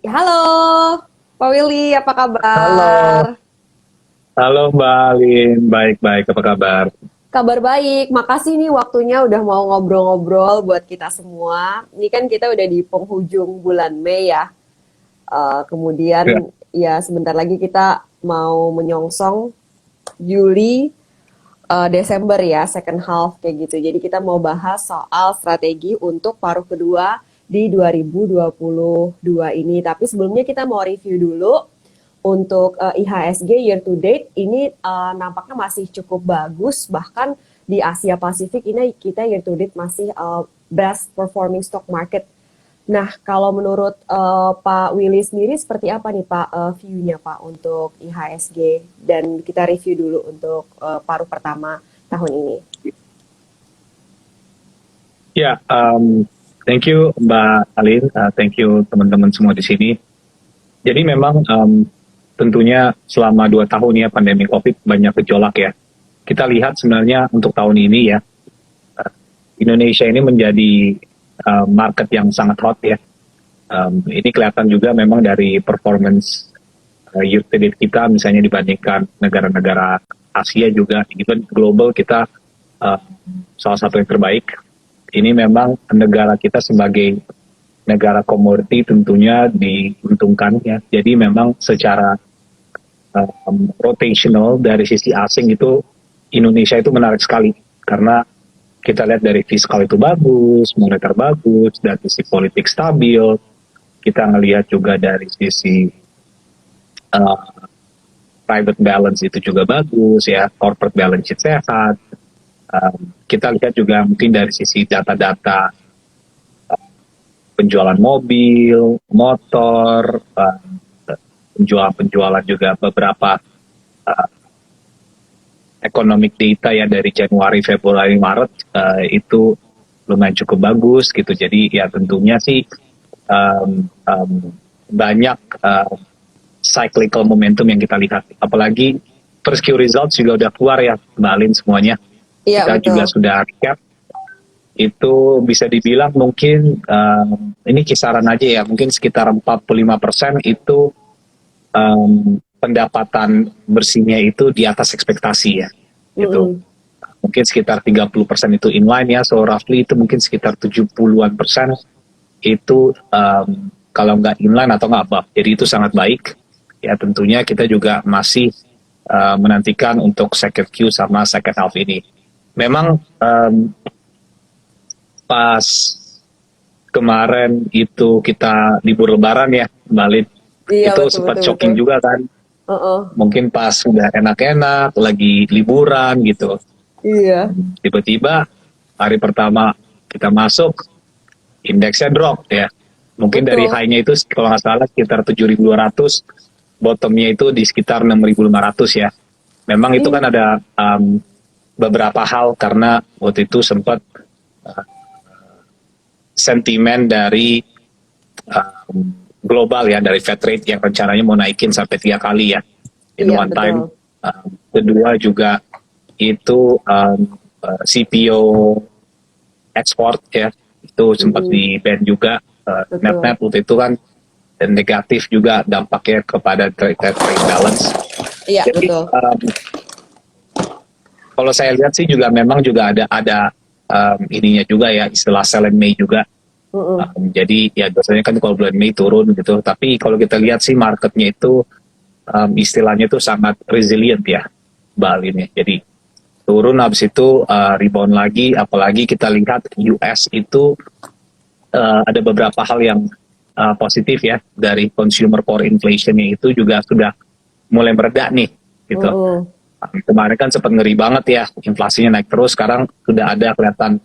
Halo, Pak Willy, apa kabar? Halo, halo Mbak Alin, baik-baik, apa kabar? Kabar baik, makasih nih waktunya udah mau ngobrol-ngobrol buat kita semua. Ini kan kita udah di penghujung bulan Mei ya. Ya, Kemudian ya sebentar lagi kita mau menyongsong Juli, Desember ya, second half kayak gitu. Jadi kita mau bahas soal strategi untuk paruh kedua di 2022 ini. Tapi sebelumnya kita mau review dulu untuk IHSG year to date ini nampaknya masih cukup bagus, bahkan di Asia Pasifik ini kita year to date masih best performing stock market. Nah, kalau menurut Pak Willy sendiri seperti apa nih Pak view-nya Pak untuk IHSG, dan kita review dulu untuk paruh pertama tahun ini. ya, thank you Mbak Alin, thank you teman-teman semua di sini. Jadi memang tentunya selama 2 tahun ya pandemi COVID banyak gejolak ya. Kita lihat sebenarnya untuk tahun ini ya, uh, Indonesia ini menjadi market yang sangat hot ya. Ini kelihatan juga memang dari performance year to date kita misalnya dibandingkan negara-negara Asia juga, even global kita uh, salah satu yang terbaik. Ini memang negara kita sebagai negara komoditi tentunya diuntungkan ya. Jadi memang secara rotational dari sisi asing itu Indonesia itu menarik sekali karena kita lihat dari fiskal itu bagus, moneter bagus, dari sisi politik stabil, kita ngelihat juga dari sisi uh, private balance itu juga bagus ya, corporate balance sheet sehat. Kita lihat juga mungkin dari sisi data-data penjualan mobil, motor, penjualan juga beberapa uh, economic data ya dari Januari, Februari, Maret itu lumayan cukup bagus gitu. Jadi ya tentunya sih banyak cyclical momentum yang kita lihat. Apalagi first Q results juga udah keluar ya, Mbak Alin semuanya. Iya, Kita betul. juga sudah recap. Itu bisa dibilang mungkin ini kisaran aja ya, mungkin sekitar 45% itu pendapatan bersihnya itu di atas ekspektasi ya, gitu. Mm-mm. Mungkin sekitar 30% itu inline ya, so roughly itu mungkin sekitar 70-an% itu kalau nggak inline atau nggak above. Jadi itu sangat baik. Ya tentunya kita juga masih menantikan untuk second Q sama second half ini. Memang pas kemarin itu kita libur lebaran ya, Mbak Lid, Iya, itu betul, sempat betul, betul. shocking juga kan. Uh-uh. Mungkin pas udah enak-enak, lagi liburan gitu. Iya. Tiba-tiba hari pertama kita masuk, indeksnya drop ya. Mungkin dari Betul. high-nya itu kalau nggak salah sekitar 7.200, bottomnya itu di sekitar 6.500 ya. Memang itu kan Iya. ada beberapa hal karena waktu itu sempat uh, sentimen dari global ya, dari Fed rate yang rencananya mau naikin sampai 3 kali ya in Iya, one time. betul. Kedua juga itu CPO export ya, itu sempat Mm-mm. di ban juga. Net-net Betul. waktu itu kan dan negatif juga dampaknya kepada trade balance. Iya, Jadi betul. kalau saya lihat sih juga memang juga ada ininya juga ya, istilah sell in May juga. Mm-mm. Jadi ya biasanya kan kalau bulan Mei turun gitu, tapi kalau kita lihat sih marketnya itu istilahnya itu sangat resilient ya, Bali ini. Jadi turun habis itu rebound lagi, apalagi kita lihat US itu ada beberapa hal yang positif ya, dari consumer core inflationnya itu juga sudah mulai mereda nih gitu. Mm-mm. Kemarin kan sempat ngeri banget ya, inflasinya naik terus, sekarang sudah ada kelihatan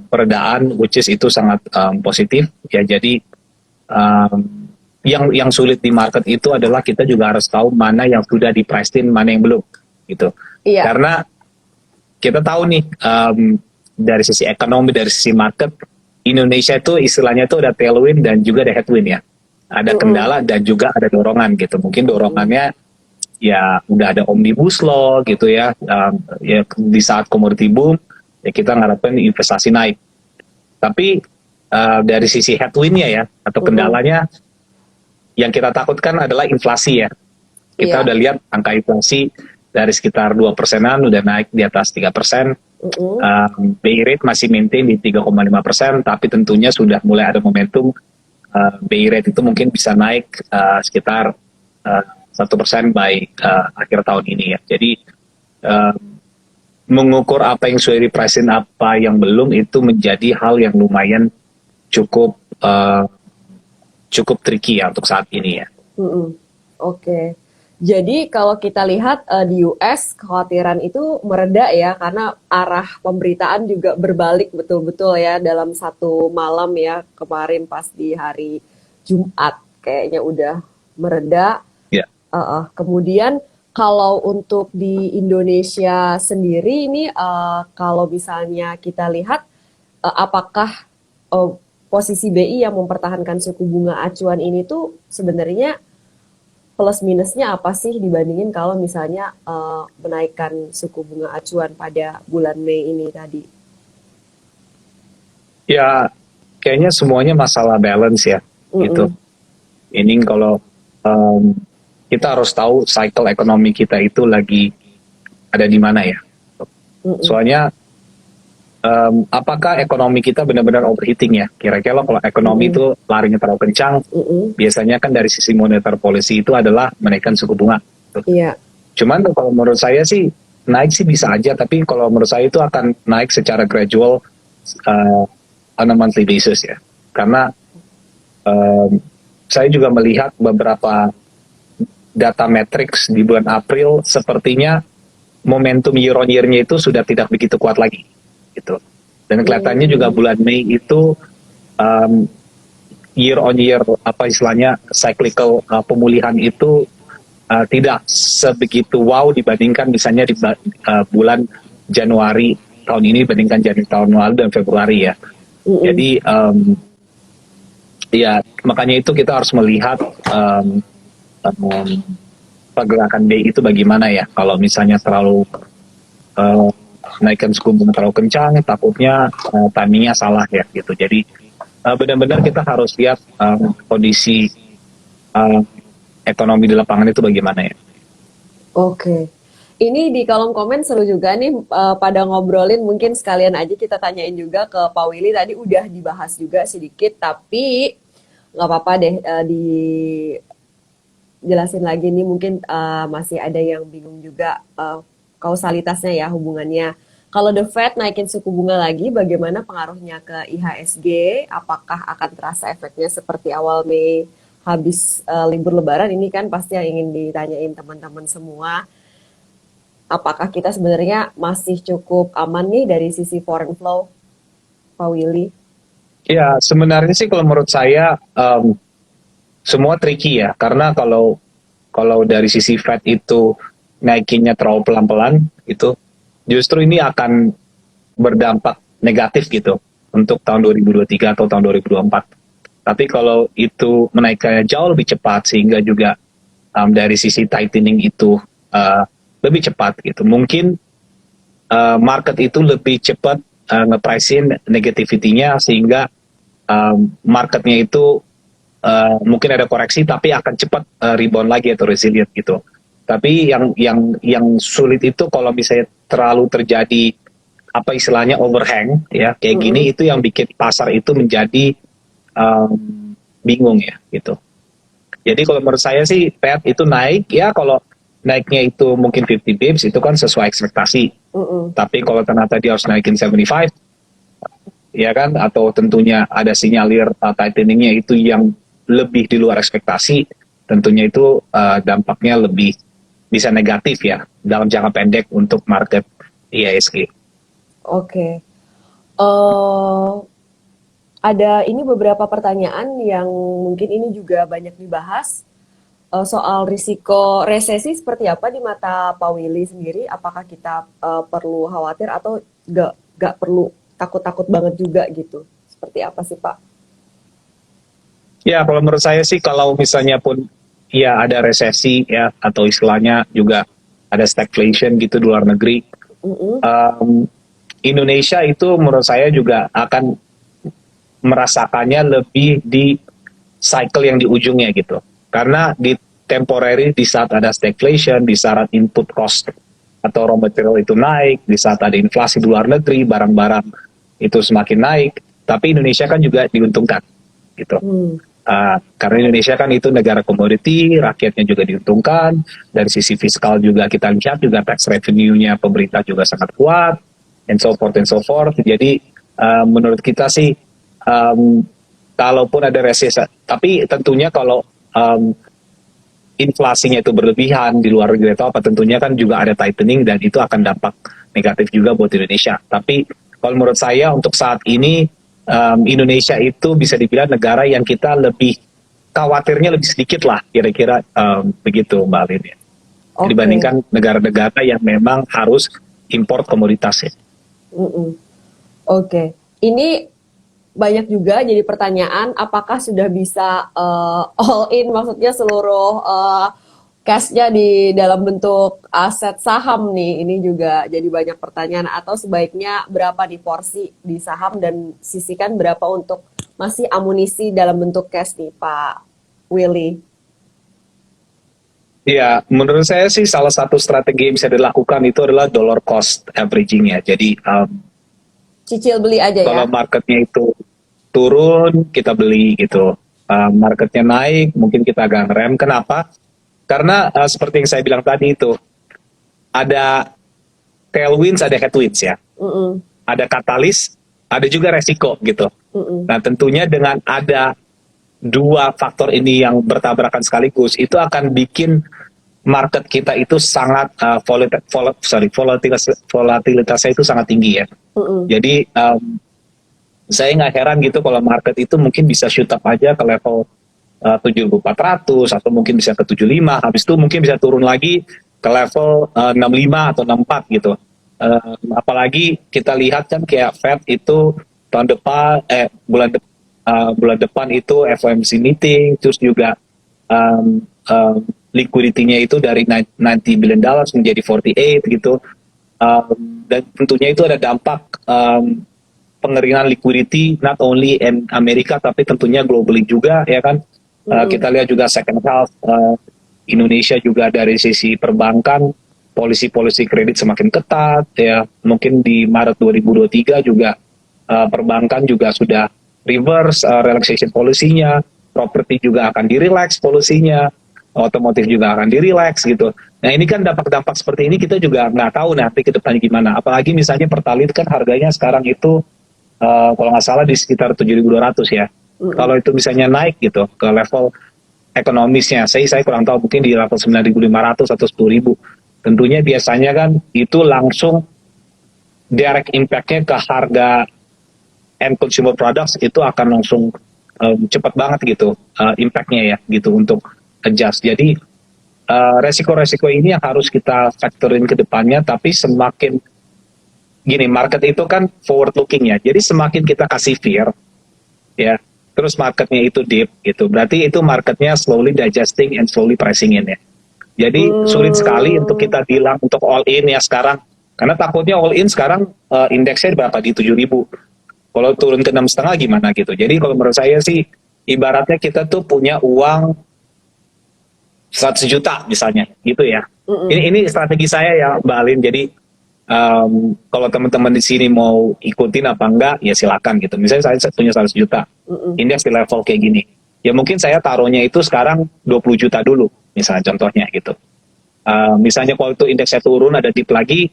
peredaan, which is itu sangat positif ya. Jadi yang sulit di market itu adalah kita juga harus tahu mana yang sudah di priced in, mana yang belum gitu. Iya. Karena kita tahu nih dari sisi ekonomi, dari sisi market, Indonesia itu istilahnya itu ada tailwind dan juga ada headwind ya. Ada Mm-mm. kendala dan juga ada dorongan gitu. Mungkin Mm-mm. dorongannya ya udah ada omnibus law gitu ya. Ya di saat komoditi boom ya kita ngarepin investasi naik. Tapi dari sisi headwind-nya ya, atau kendalanya yang kita takutkan adalah inflasi ya. Kita Iya. udah lihat angka inflasi dari sekitar 2%-an udah naik di atas 3%. BI rate masih maintain di 3,5%, tapi tentunya sudah mulai ada momentum BI rate itu mungkin bisa naik sekitar 1% by akhir tahun ini ya. Jadi mengukur apa yang sudah di-price-in, apa yang belum, itu menjadi hal yang lumayan cukup tricky ya untuk saat ini ya. Oke. Jadi kalau kita lihat di US kekhawatiran itu mereda ya karena arah pemberitaan juga berbalik betul-betul ya dalam satu malam ya kemarin pas di hari Jumat kayaknya udah mereda. Ya. Kemudian kalau untuk di Indonesia sendiri ini kalau misalnya kita lihat apakah posisi BI yang mempertahankan suku bunga acuan ini tuh sebenarnya plus minusnya apa sih dibandingin kalau misalnya menaikkan suku bunga acuan pada bulan Mei ini tadi? Ya, kayaknya semuanya masalah balance ya, gitu. Ini kalau kita harus tahu cycle ekonomi kita itu lagi ada di mana ya. Soalnya apakah ekonomi kita benar-benar overheating ya? Kira-kira kalau ekonomi itu larinya terlalu kencang, biasanya kan dari sisi monetar policy itu adalah menaikkan suku bunga. Iya. Cuman kalau menurut saya sih naik sih bisa aja, tapi kalau menurut saya itu akan naik secara gradual on a monthly basis ya. Karena saya juga melihat beberapa data metrics di bulan April sepertinya momentum year on year-nya itu sudah tidak begitu kuat lagi. Gitu. Dan kelihatannya juga bulan Mei itu year on year apa istilahnya cyclical pemulihan itu tidak sebegitu wow dibandingkan misalnya di bulan Januari tahun ini dibandingkan Januari tahun lalu dan Februari ya. Jadi ya makanya itu kita harus melihat pergerakan BI itu bagaimana ya. Kalau misalnya terlalu naikkan suku bunga terlalu kencang, takutnya timingnya salah ya gitu. Jadi benar-benar kita harus lihat kondisi ekonomi di lapangan itu bagaimana ya. Oke. Ini di kolom komen seru juga nih pada ngobrolin, mungkin sekalian aja kita tanyain juga ke Pak Willy, tadi udah dibahas juga sedikit tapi nggak apa-apa deh dijelasin lagi nih, mungkin masih ada yang bingung juga kausalitasnya ya, hubungannya. Kalau The Fed naikin suku bunga lagi, bagaimana pengaruhnya ke IHSG? Apakah akan terasa efeknya seperti awal Mei habis libur Lebaran? Ini kan pasti yang ingin ditanyain teman-teman semua. Apakah kita sebenarnya masih cukup aman nih dari sisi foreign flow, Pak Willy? Ya, sebenarnya sih kalau menurut saya semua tricky ya. Karena kalau dari sisi Fed itu naikinnya terlalu pelan-pelan gitu, justru ini akan berdampak negatif gitu untuk tahun 2023 atau tahun 2024. Tapi kalau itu menaikkannya jauh lebih cepat sehingga juga dari sisi tightening itu lebih cepat gitu, mungkin market itu lebih cepat nge-price-in negativity-nya sehingga marketnya itu mungkin ada koreksi tapi akan cepat rebound lagi atau resilient gitu. Tapi yang sulit itu kalau misalnya terlalu terjadi apa istilahnya overhang ya kayak gini, itu yang bikin pasar itu menjadi bingung ya gitu. Jadi kalau menurut saya sih Fed itu naik ya, kalau naiknya itu mungkin 50 bips itu kan sesuai ekspektasi. Tapi kalau ternyata dia harus naikin 75 ya kan, atau tentunya ada sinyalir tighteningnya itu yang lebih di luar ekspektasi, tentunya itu dampaknya lebih bisa negatif ya dalam jangka pendek untuk market IHSG. Oke. Ada ini beberapa pertanyaan yang mungkin ini juga banyak dibahas soal risiko resesi seperti apa di mata Pak Willy sendiri. Apakah kita perlu khawatir atau nggak perlu takut-takut banget juga gitu? Seperti apa sih Pak? Ya kalau menurut saya sih kalau misalnya pun ya ada resesi ya atau istilahnya juga ada stagflation gitu di luar negeri, Indonesia itu menurut saya juga akan merasakannya lebih di cycle yang di ujungnya gitu. Karena di temporary, di saat ada stagflation, di saat input cost atau raw material itu naik, di saat ada inflasi di luar negeri, barang-barang itu semakin naik, tapi Indonesia kan juga diuntungkan gitu. Karena Indonesia kan itu negara komoditi, rakyatnya juga diuntungkan, dari sisi fiskal juga kita lihat juga tax revenue-nya pemerintah juga sangat kuat, and so forth and so forth. Jadi menurut kita sih, kalaupun ada resesi, tapi tentunya kalau inflasinya itu berlebihan di luar negeri atau apa, tentunya kan juga ada tightening dan itu akan dampak negatif juga buat Indonesia. Tapi kalau menurut saya untuk saat ini Indonesia itu bisa dibilang negara yang kita lebih khawatirnya lebih sedikit lah, kira-kira begitu Mbak Alin ya. Oke. Dibandingkan negara-negara yang memang harus import komoditasnya. Oke, ini banyak juga jadi pertanyaan, apakah sudah bisa all in, maksudnya seluruh cash-nya di dalam bentuk aset saham nih? Ini juga jadi banyak pertanyaan. Atau sebaiknya berapa di porsi di saham dan sisihkan berapa untuk masih amunisi dalam bentuk cash nih, Pak Willy? Ya, menurut saya sih salah satu strategi yang bisa dilakukan itu adalah dollar cost averaging ya. Jadi Cicil beli aja ya? kalau marketnya itu turun, kita beli gitu. Marketnya naik, mungkin kita agak ngerem. Kenapa? Karena seperti yang saya bilang tadi itu, ada tailwinds, ada headwinds ya. Ada katalis, ada juga resiko gitu. Nah tentunya dengan ada dua faktor ini yang bertabrakan sekaligus, itu akan bikin market kita itu sangat volatilitasnya itu sangat tinggi ya. Jadi saya nggak heran gitu kalau market itu mungkin bisa shoot up aja ke level 7.400 atau mungkin bisa ke 75, habis itu mungkin bisa turun lagi ke level 65 atau 64 gitu. Apalagi kita lihat kan kayak Fed itu tahun depan bulan depan itu FOMC meeting, terus juga liquidity-nya itu dari $90 billion menjadi 48 gitu. Dan tentunya itu ada dampak pengeringan liquidity not only in Amerika tapi tentunya globally juga ya kan. Kita lihat juga second half Indonesia juga dari sisi perbankan polisi kredit semakin ketat ya. Mungkin di Maret 2023 juga perbankan juga sudah reverse relaxation policy-nya, properti juga akan direlax polisinya, otomotif juga akan direlax gitu. Nah ini kan dampak-dampak seperti ini kita juga nggak tahu nanti ke depannya gimana. Apalagi misalnya Pertalite kan harganya sekarang itu kalau nggak salah di sekitar 7.200 ya. Kalau itu misalnya naik gitu ke level ekonomisnya, saya kurang tahu mungkin di level 9.500 atau 10.000. Tentunya biasanya kan itu langsung direct impact-nya ke harga end consumer products itu akan langsung cepat banget gitu impact-nya ya gitu untuk adjust. Jadi resiko-resiko ini yang harus kita factorin ke depannya, tapi semakin gini market itu kan forward looking ya. Jadi semakin kita kasih fear ya, terus marketnya itu deep gitu, berarti itu marketnya slowly digesting and slowly pricing in ya. Jadi sulit sekali untuk kita bilang untuk all in ya sekarang, karena takutnya all in sekarang indeksnya berapa di 7.000, kalau turun ke 6,5 gimana gitu. Jadi kalau menurut saya sih ibaratnya kita tuh punya uang 100 juta misalnya gitu ya. Ini strategi saya ya Mbak Alin. Jadi kalau teman-teman di sini mau ikutin apa enggak ya silakan gitu. Misalnya saya punya 100 juta, indeks di level kayak gini, ya mungkin saya taruhnya itu sekarang 20 juta dulu misalnya contohnya gitu. Misalnya kalau itu indeksnya turun ada dip lagi,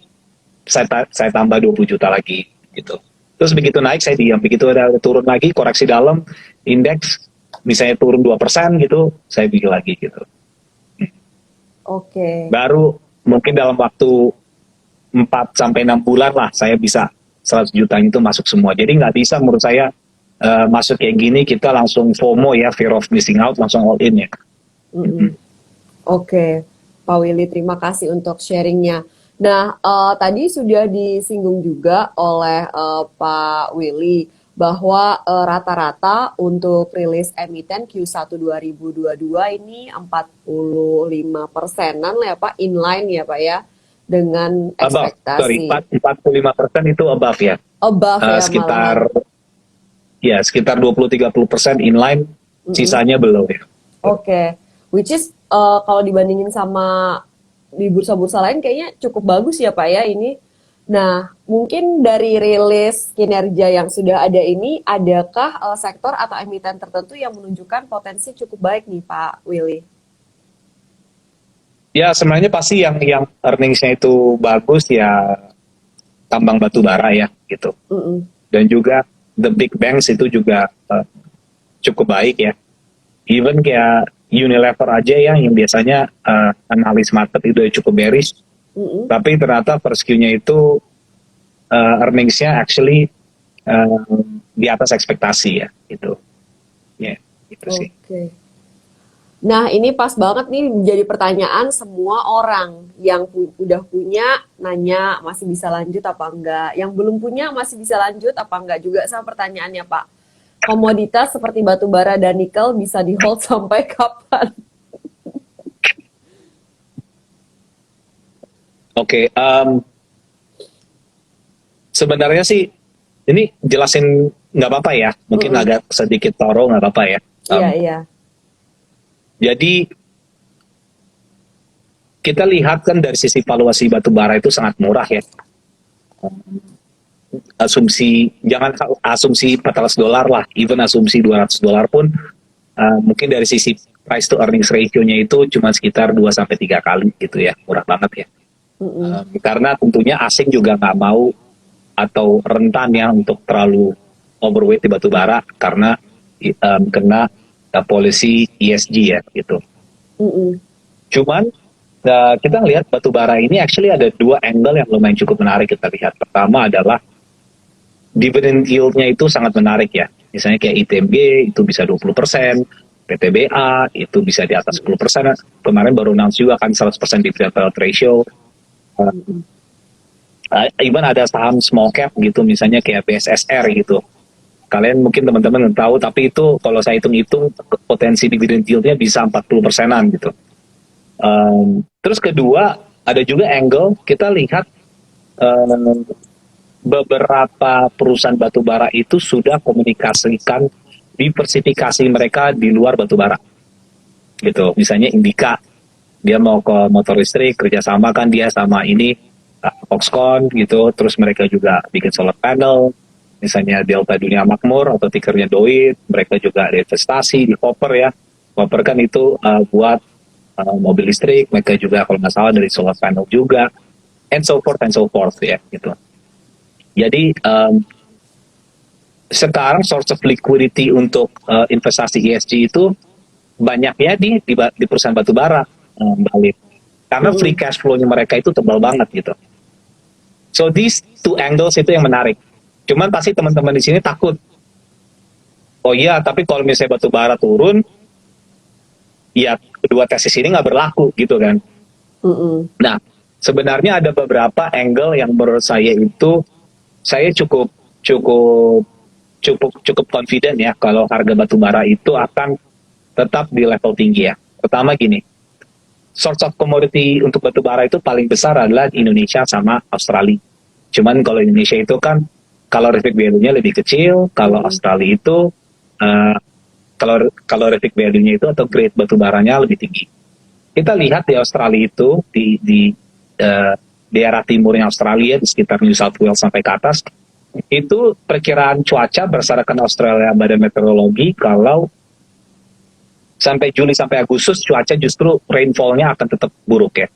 saya tambah 20 juta lagi gitu. Terus begitu naik saya diam, begitu ada turun lagi koreksi dalam indeks misalnya turun 2% gitu, saya beli lagi gitu. Oke. Baru mungkin dalam waktu 4-6 bulan lah saya bisa 100 juta itu masuk semua. Jadi nggak bisa menurut saya masuk kayak gini kita langsung FOMO ya, fear of missing out, langsung all in ya. Oke, Pak Willy, terima kasih untuk sharingnya. Nah, tadi sudah disinggung juga oleh Pak Willy bahwa rata-rata untuk rilis emiten Q1 2022 ini 45%-an lah ya Pak, inline ya Pak ya, dengan ekspektasi. 45% itu above ya. Above ya sekitar malah. ya sekitar 20-30% inline, Mm-mm. sisanya below ya. Oke, which is kalau dibandingin sama di bursa-bursa lain kayaknya cukup bagus ya Pak ya ini. Nah, mungkin dari rilis kinerja yang sudah ada ini, adakah sektor atau emiten tertentu yang menunjukkan potensi cukup baik nih Pak Willy? Ya sebenarnya pasti yang earningsnya itu bagus ya tambang batu bara ya gitu. Mm-mm. Dan juga the big banks itu juga cukup baik ya. Even kayak Unilever aja ya yang biasanya analis market itu cukup bearish, Mm-mm. tapi ternyata first Q-nya itu earningsnya actually uh, di atas ekspektasi ya gitu. Ya, itu sih. Oke. Nah, ini pas banget nih menjadi pertanyaan semua orang yang udah punya nanya masih bisa lanjut apa enggak, yang belum punya masih bisa lanjut apa enggak juga sama pertanyaannya Pak. Komoditas seperti batu bara dan nikel bisa di hold sampai kapan? Oke, sebenarnya sih ini jelasin nggak apa-apa ya, mungkin Mm-mm. agak sedikit toro nggak apa-apa ya. Iya, iya. Jadi kita lihat kan dari sisi valuasi batu bara itu sangat murah ya. Asumsi jangan asumsi 400 dolar lah, even asumsi 200 dolar pun mungkin dari sisi price to earnings ratio-nya itu cuma sekitar 2 sampai 3 kali gitu ya, murah banget ya. Mm-mm. Karena tentunya asing juga nggak mau atau rentan ya untuk terlalu overweight di batu bara karena kena polisi ESG ya gitu. Mm-mm. Cuman kita ngelihat batu bara ini actually ada dua angle yang lumayan cukup menarik kita lihat. Pertama adalah dividend yield-nya itu sangat menarik ya. Misalnya kayak ITMG itu bisa 20%, PTBA itu bisa di atas 10%. Kemarin baru announce juga kan 100% dividend payout ratio. Even ada saham small cap gitu, misalnya kayak BSSR gitu. Kalian mungkin teman-teman nggak tahu, tapi itu kalau saya hitung-hitung potensi dividend yield-nya bisa 40%-an gitu. Terus kedua, ada juga angle kita lihat beberapa perusahaan batubara itu sudah komunikasikan diversifikasi mereka di luar batubara gitu. Misalnya Indika, dia mau ke motor listrik, kerjasama kan dia sama ini Foxconn gitu, terus mereka juga bikin solar panel, misalnya Delta Dunia Makmur atau tikernya Doit, mereka juga ada investasi di Copper ya. Copper kan itu buat mobil listrik, mereka juga kalau nggak salah dari solar panel juga, and so forth ya gitu. Jadi sekarang source of liquidity untuk investasi ESG itu banyaknya di perusahaan batubara, Mbak Alif. Karena free cash flow-nya mereka itu tebal banget gitu. So these two angles itu yang menarik. Cuman pasti teman-teman di sini takut. Oh iya, tapi kalau misalnya batubara turun, ya kedua tesis ini nggak berlaku gitu kan. Mm-mm. Nah, sebenarnya ada beberapa angle yang menurut saya itu saya cukup confident ya kalau harga batubara itu akan tetap di level tinggi ya. Pertama gini, source of commodity untuk batubara itu paling besar adalah Indonesia sama Australia. Cuman kalau Indonesia itu kan calorific value-nya lebih kecil, kalau Australia itu calorific value-nya itu atau grade batubaranya lebih tinggi. Kita lihat di Australia itu di daerah timurnya Australia di sekitar New South Wales sampai ke atas itu perkiraan cuaca berdasarkan Australia Badan Meteorologi kalau sampai Juli sampai Agustus cuaca justru rainfall-nya akan tetap buruk ya.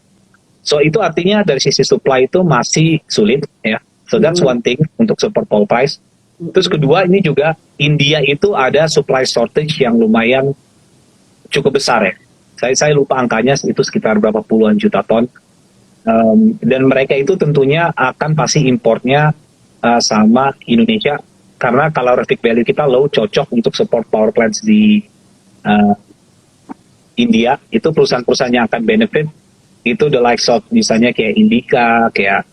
So itu artinya dari sisi supply itu masih sulit ya. So that's one thing untuk support coal price. Terus kedua ini juga India itu ada supply shortage yang lumayan cukup besar ya. Saya lupa angkanya itu sekitar berapa puluhan juta ton. Dan mereka itu tentunya akan pasti importnya sama Indonesia karena calorific value kita low, cocok untuk support power plants di India. Itu perusahaan-perusahaan yang akan benefit itu the likes of misalnya kayak Indika, kayak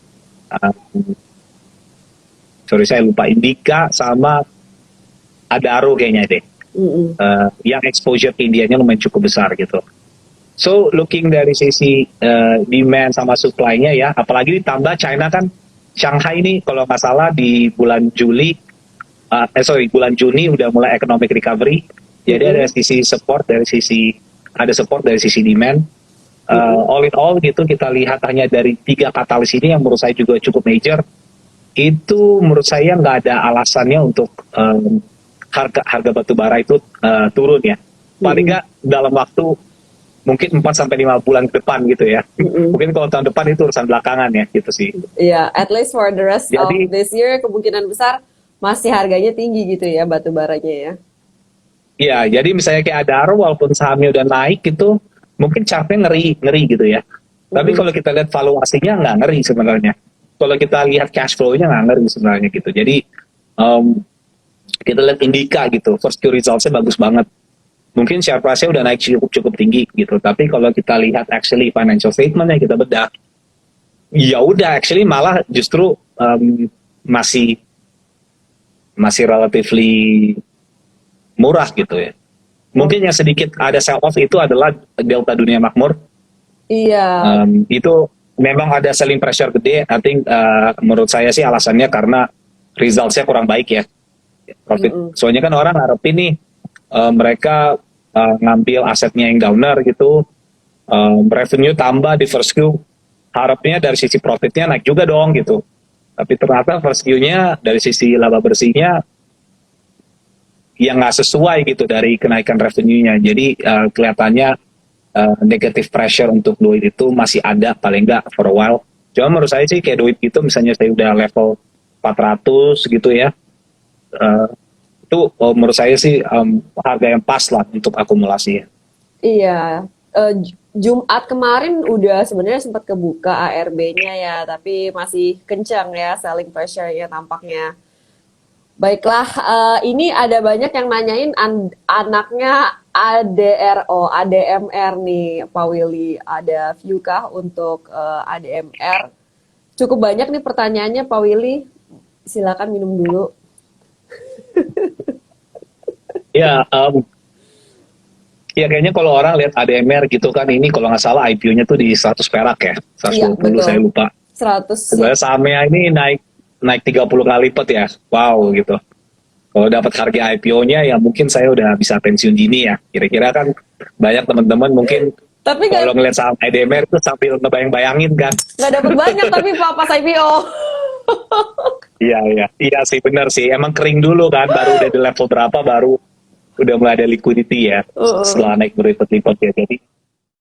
sorry saya lupa, Indika sama Adaro kayaknya deh. Yang exposure ke Indianya lumayan cukup besar gitu. So looking dari sisi demand sama supply-nya ya, apalagi ditambah China kan, Shanghai ini kalau nggak salah di bulan Juli bulan Juni udah mulai economic recovery. Jadi ada sisi support dari sisi demand. All in all gitu kita lihat hanya dari 3 katalis ini yang menurut saya juga cukup major. Itu menurut saya nggak ada alasannya untuk harga batu bara itu turun ya. Paling nggak dalam waktu mungkin 4-5 bulan ke depan gitu ya. Mungkin kalau tahun depan itu urusan belakangan ya gitu sih. Iya, at least for the rest of Jadi this year kemungkinan besar masih harganya tinggi gitu ya batu baranya ya. ya, jadi misalnya kayak Adaro walaupun sahamnya udah naik gitu, mungkin chartnya ngeri gitu ya. Tapi kalau kita lihat valuasinya nggak ngeri sebenarnya. Kalau kita lihat cash flow-nya nggak ngeri sebenarnya gitu. Jadi kita lihat Indika gitu, first Q results-nya bagus banget. Mungkin share price-nya udah naik cukup tinggi gitu. Tapi kalau kita lihat actually financial statement-nya kita bedah, ya udah actually malah justru masih relatively murah gitu ya. Mungkin yang sedikit ada sell off itu adalah Delta Dunia Makmur. Iya. Itu memang ada selling pressure gede. I think menurut saya sih alasannya karena results-nya kurang baik ya. Profit. Soalnya kan orang harapin nih mereka ngambil asetnya yang downer gitu, revenue tambah di first Q, harapnya dari sisi profitnya naik juga dong gitu. Tapi ternyata first Q-nya dari sisi laba bersihnya yang nggak sesuai gitu dari kenaikan revenue-nya. Jadi kelihatannya negative pressure untuk Doit itu masih ada paling nggak for a while. Cuma menurut saya sih kayak Doit gitu misalnya saya udah level 400 gitu ya, itu menurut saya sih harga yang pas lah untuk akumulasi. Iya, Jumat kemarin udah sebenarnya sempat kebuka ARB-nya ya, tapi masih kencang ya selling pressure-nya tampaknya. Baiklah, ini ada banyak yang nanyain anaknya ADRO, ADMR nih, Pak Willy. Ada view kah untuk ADMR? Cukup banyak nih pertanyaannya, Pak Willy. Silakan minum dulu. Ya, ya kayaknya kalau orang lihat ADMR gitu kan, ini kalau nggak salah IPO-nya tuh di 100 perak ya, 120 Iya, betul. saya lupa. 100 Sebenarnya sahamnya ini naik 30 kali lipat ya, wow gitu. Kalau dapat harga IPO-nya ya mungkin saya udah bisa pensiun dini ya. Kira-kira kan banyak teman-teman mungkin tapi kalau ngeliat saham ADMR itu sambil ngebayang-bayangin kan. nggak dapat banyak tapi pas IPO. Iya sih benar sih. Emang kering dulu kan, baru udah di level berapa baru udah mulai ada liquidity ya. Setelah naik berlipat-lipat ya. Jadi